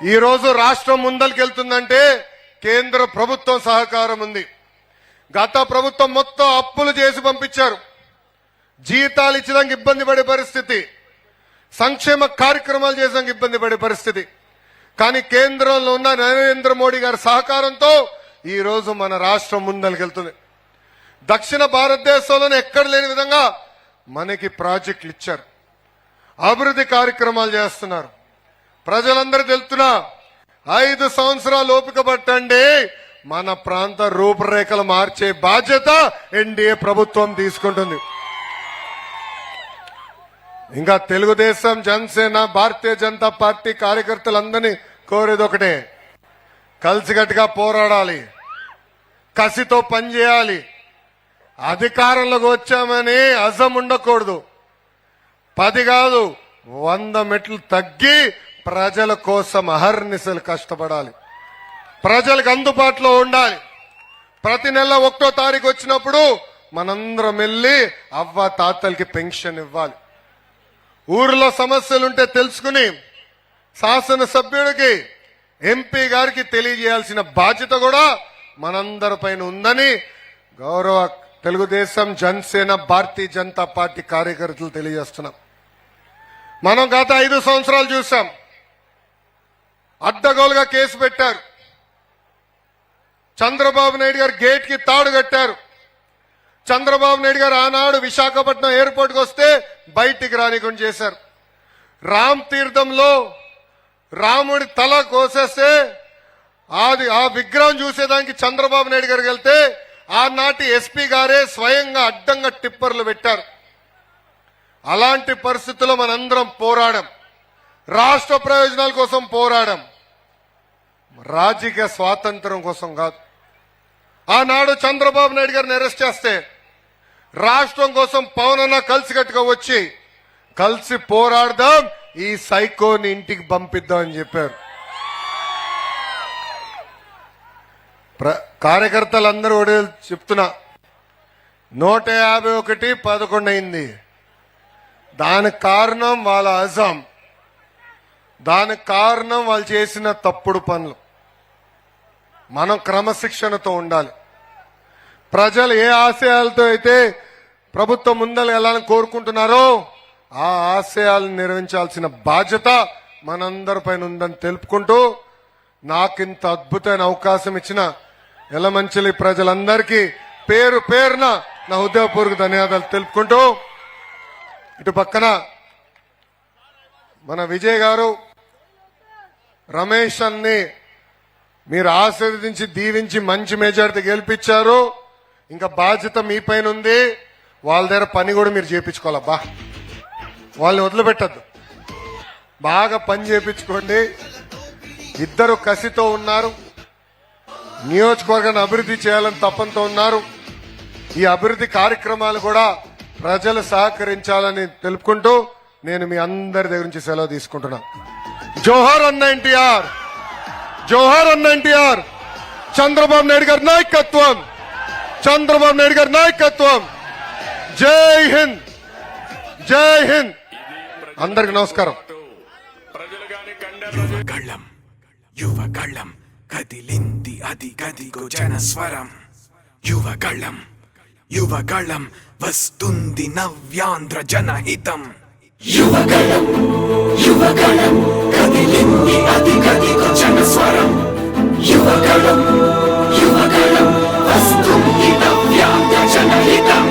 ఈ రోజు రాష్ట్రం ముందరికెళ్తుందంటే కేంద్ర ప్రభుత్వం సహకారం ఉంది. గత ప్రభుత్వం మొత్తం అప్పులు చేసి పంపించారు. జీతాలు ఇచ్చడానికి ఇబ్బంది పడే పరిస్థితి, సంక్షేమ కార్యక్రమాలు చేసడానికి ఇబ్బంది పడే పరిస్థితి. కానీ కేంద్రంలో ఉన్న నరేంద్ర మోడీ గారి సహకారంతో ఈ రోజు మన రాష్ట్రం ముందరికెళ్తుంది. దక్షిణ భారతదేశంలోనే ఎక్కడ లేని విధంగా మనకి ప్రాజెక్టులు ఇచ్చారు, అభివృద్ధి కార్యక్రమాలు చేస్తున్నారు. ప్రజలందరూ తెలుస్తున్నా 5 సంవత్సరాలు ఓపిక పట్టండి, మన ప్రాంత రూపురేఖలు మార్చే బాధ్యత ఎన్డీఏ ప్రభుత్వం తీసుకుంటుంది. ఇంకా తెలుగుదేశం, జనసేన, భారతీయ జనతా పార్టీ కార్యకర్తలందరినీ కోరేది ఒకటే, కలిసికట్టుగా పోరాడాలి, కసితో పనిచేయాలి. అధికారంలోకి వచ్చామని అజం ఉండకూడదు. 10 కాదు 100 మెట్లు తగ్గి ప్రజల కోసం అహర్నిశలు కష్టపడాలి, ప్రజలకు అందుబాటులో ఉండాలి. ప్రతి నెల 1వ తారీఖు వచ్చినప్పుడు మనందరం వెళ్ళి అవ్వ తాతలకి పెన్షన్ ఇవ్వాలి. ఊరిలో సమస్యలుంటే తెలుసుకుని శాసనసభ్యుడికి, ఎంపీ గారికి తెలియజేయాల్సిన బాధ్యత కూడా మనందరిపైన ఉందని గౌరవ తెలుగుదేశం, జనసేన, భారతీయ జనతా పార్టీ కార్యకర్తలు తెలియజేస్తున్నాం. మనం గత 5 సంవత్సరాలు చూసాం, అడ్డగోలుగా కేసు పెట్టారు. చంద్రబాబు నాయుడు గారు గేట్ కి తాడు కట్టారు. చంద్రబాబు నాయుడు గారు ఆనాడు విశాఖపట్నం ఎయిర్పోర్ట్ కి వస్తే బయటికి రానికుండా చేశారు. రామ్ తీర్థంలో రాముడి తల కోసేస్తే ఆ విగ్రహం చూసేదానికి చంద్రబాబు నాయుడు గారికి వెళ్తే ఆనాటి ఎస్పీ గారే స్వయంగా అడ్డంగా టిప్పర్లు పెట్టారు. అలాంటి పరిస్థితుల్లో మనందరం పోరాడం, రాష్ట్ర ప్రయోజనాల కోసం పోరాడం, రాజకీయ స్వాతంత్రం కోసం కాదు. ఆనాడు చంద్రబాబు నాయుడు గారిని అరెస్ట్ చేస్తే రాష్ట్రం కోసం పవన్ అన్న కలిసికట్టుగా వచ్చి కలిసి పోరాడదాం, ఈ సైకోని ఇంటికి పంపిద్దామని చెప్పారు. కార్యకర్తలందరూ చెప్తున్నా, 151 11 అయింది. దానికి కారణం వాళ్ళ అజం, దానికి కారణం వాళ్ళు చేసిన తప్పుడు పనులు. మనం క్రమశిక్షణతో ఉండాలి. ప్రజలు ఏ ఆశయాలతో అయితే ప్రభుత్వం ముందర వెళ్ళాలని కోరుకుంటున్నారో ఆ ఆశయాలను నిర్వహించాల్సిన బాధ్యత మనందరిపైన ఉందని తెలుపుకుంటూ, నాకింత అద్భుతమైన అవకాశం ఇచ్చిన యలమంచిలి ప్రజలందరికీ పేరు పేరున నా హృదయపూర్వక ధన్యవాదాలు తెలుపుకుంటూ, ఇటు పక్కన మన విజయ్ గారు, రమేష్ అన్ని మీరు ఆశీర్వదించి దీవించి మంచి మెజారిటీ గెలిపించారు. ఇంకా బాధ్యత మీ పైన ఉంది. వాళ్ళ దగ్గర పని కూడా మీరు చేయించుకోవాలబ్బా, వాళ్ళని వదిలిపెట్టద్దు, బాగా పని చేయించుకోండి. ఇద్దరు కసితో ఉన్నారు, నియోజకవర్గాన్ని అభివృద్ధి చేయాలని తపంతో ఉన్నారు. ఈ అభివృద్ధి కార్యక్రమాలు కూడా ప్రజలు సహకరించాలని తెలుపుకుంటూ నేను మీ అందరి దగ్గర నుంచి సెలవు తీసుకుంటున్నాను. జోహార్ అన్న ఎన్టీఆర్, జోహార్ అన్న ఎన్టీఆర్. చంద్రబాబు నాయుడు గారి నాయకత్వం, చంద్రబాబు నాయుడు గారి నాయకత్వం. జై హింద్, జై హింద్. అందరికి నమస్కారం. యువగళం కదిలింది అది గదిగో జనస్వరం. యువగళం యువగళం వస్తుంది నవ్యాంధ్ర జనహితం. యువగళం యువగళం కదిలింది అది గదిగో జనస్వరం. యువగళం యువగళం వస్తుంది నవ్యాంధ్ర జనహితం.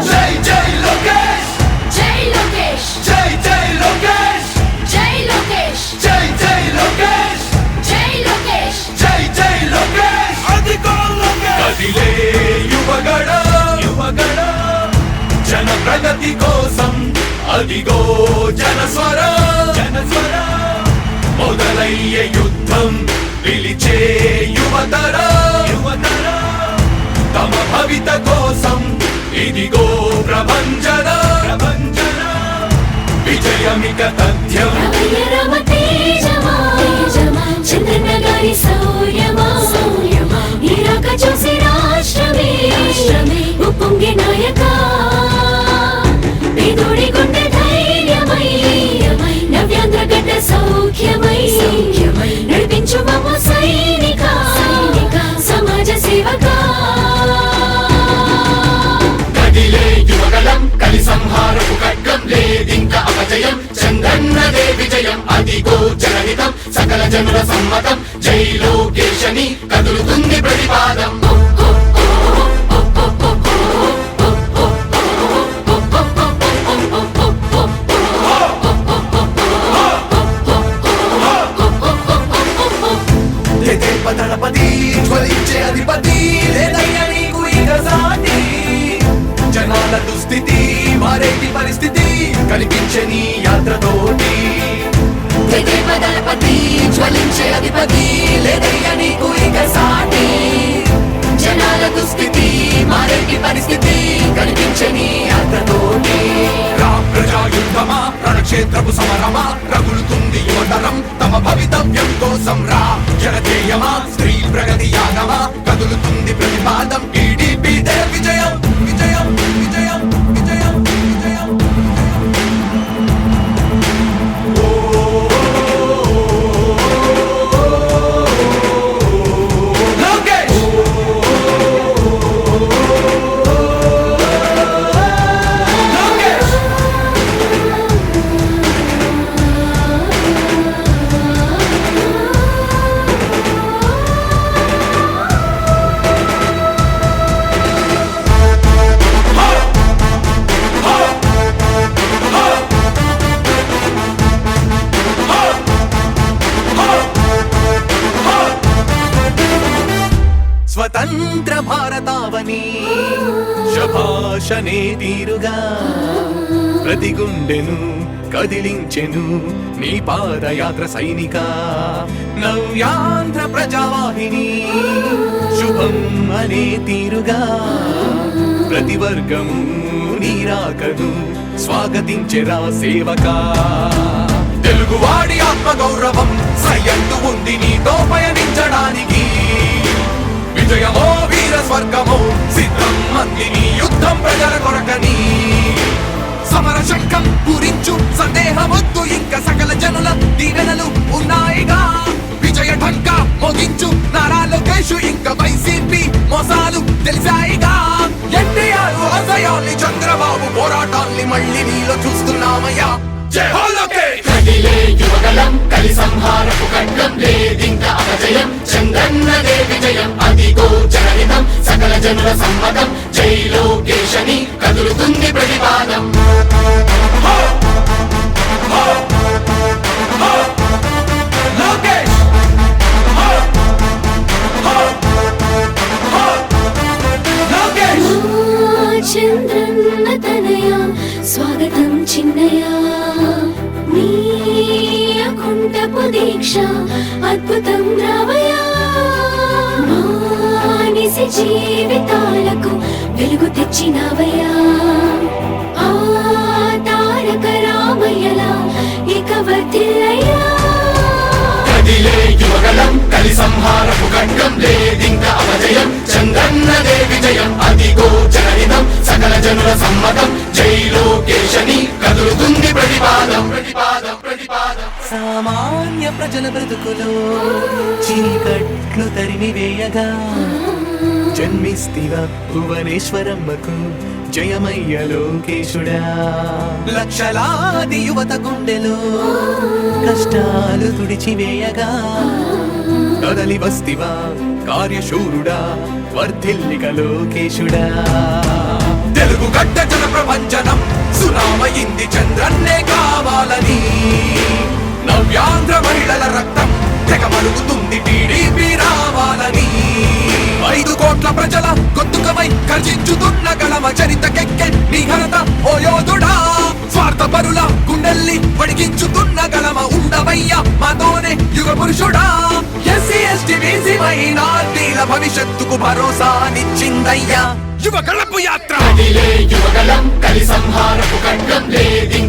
జై జై లోకేష్, జై లోకేష్, జై జై లోకేష్, జై లోకేష్, జై జై లోకేష్, జై లోకేష్, జై జై లోకేష్. అదిగో లోకేష్ కదిలే యువగళం, యువగళం జన ప్రగతి కోసం అదిగో జనస్వరం, జనస్వరం. మొదలయ్యే యుద్ధం పిలిచే యువతరం, యువతరం. తమ భవిత కోసం ఇదిగో ప్రభంజనం, ప్రభంజనం. విజయమిక తథ్యం. రమయ రమ తేజమా, చంద్రన్న గారి శౌర్యమా, నీరాక చూసి రాష్ట్రమే ఉప్పొంగే నాయక. పేదోడి గుండె ధైర్యమై, నవ్యాంధ్ర గడ్డ సౌఖ్యమై, అదిగో జనహితం సకల జనుల సమ్మతం జై లోకేశని కదులుతుంది ప్రతిపాదం దళపతి జ్వలించే అధిపతి లేదయ్య నీకు ఇక సాటి జనాల దుస్థితి మారేటి పరిస్థితి కనిపించే నీ యాత్రతోటి దళపతి జ్వలించే అధిపతి లేదయ్య నీకు ఇక సాటి జనాల దుస్థితి మారేటి పరిస్థితి కనిపించే నీ యాత్రతోటి రా ప్రజాయుద్ధమా రణక్షేత్రపు సమరమా రగులుతుంది యువతరం తమ భవితవ్యం కోసం రా జనజేయమా స్త్రీ ప్రగతి యాగమా కదులుతుంది ప్రతిపాదం టీడీపీ దే విజయం విజయం విజయం విజయం విజయం లోకేష్ లోకేష్ స్వతంత్ర భారతావని శభాషనే తీరుగా ప్రతి గుండెను కదిలించెను నీ పాదయాత్ర సైనిక నవ్యాంధ్ర ప్రజావాహిని శుభం అనే తీరుగా ప్రతి వర్గము నీరాకను స్వాగతించెరా సేవకా తెలుగువాడి ఆత్మగౌరవం సయ్యందు ఉంది నీతో పయనించడానికి విజయమో వీర స్వర్గమో సిద్ధం మందిని యుద్ధం ప్రజల కొరకని సమర శంఖం పూరించు సందేహమొద్దు ఇంకా సకల జనుల దీవెనలు ఉన్నాయిగా విజయ ఢంకా మోగించు నారా లోకేష్ ఇంకా వైసీపీ మోసాలు తెలిసాయిగా ఎన్టీఆర్ ఆశయాల్ని చంద్రబాబు పోరాటాల్ని మళ్ళీ నీలో చూస్తున్నామయ్యా జై హో లోకేష్ కదిలే యువగలం కలి సంహారపు ఖడ్గం లేదింక అపజయం చంద్రన్నదే విజయం అదిగో జనహితం సకల జనుల సమ్మతం జై లోకేశని కదులుతుంది ప్రతిపాదం లోకేష్ లోకేష్ చంద్రన్న తనయ స్వాగతం చిన్నయ నీ అకుంఠపు దీక్ష అద్భుతం రావయా మానిసి జీవితాలకు వెలుగు తెచ్చినవయ్యా ఆ తారక రామయ్యలా ఇక వర్ధిల్లయ్యా కదిలే యువగలం కలి సంహారపు ఖడ్గం లేదింక అపజయం చంద్రన్నదే విజయం అదిగో జనహితం సకల జనుల సమ్మతం జై లోకేశని కదులుతుంది ప్రతిపాదం ప్రతిపాదం ప్రతిపాదం సామాన్య ప్రజల బ్రతుకులో చీకట్లు తరిమి వేయగా జన్మిస్తివా భువనేశ్వరమ్మకు జయమయ్య లోకేశుడా లక్షలాది యువత గుండెలో కష్టాలు తుడిచివేయగా కదలి వస్తివా కార్యశూరుడా వర్ధిల్లిక లోకేశుడా తెలుగు గడ్డ జన ప్రపంచనం సునామయింది చంద్రన్నే కావాలని నవ్యాంధ్ర మహిళల రక్తం తెగమరుగుతుంది టీడీపీ రావాలని 5 కోట్ల ప్రజల గొంతుకమై గర్జించుతున్న గళమ చరితకెక్కె నీ ఘనత ఓ యోధుడా స్వార్థ పరుల గుండెల్ని వడికించుతున్న గళమ ఉండవయ్యా మాతోనే యుగ పురుషుడా ఎస్సీ ఎస్టీ బీసీ మైనార్టీల భవిష్యత్తుకు భరోసానిచ్చిందయ్యా యువ గళపు యాత్ర కదిలే యువగలం కలి సంహారపు ఖడ్గం లేదింక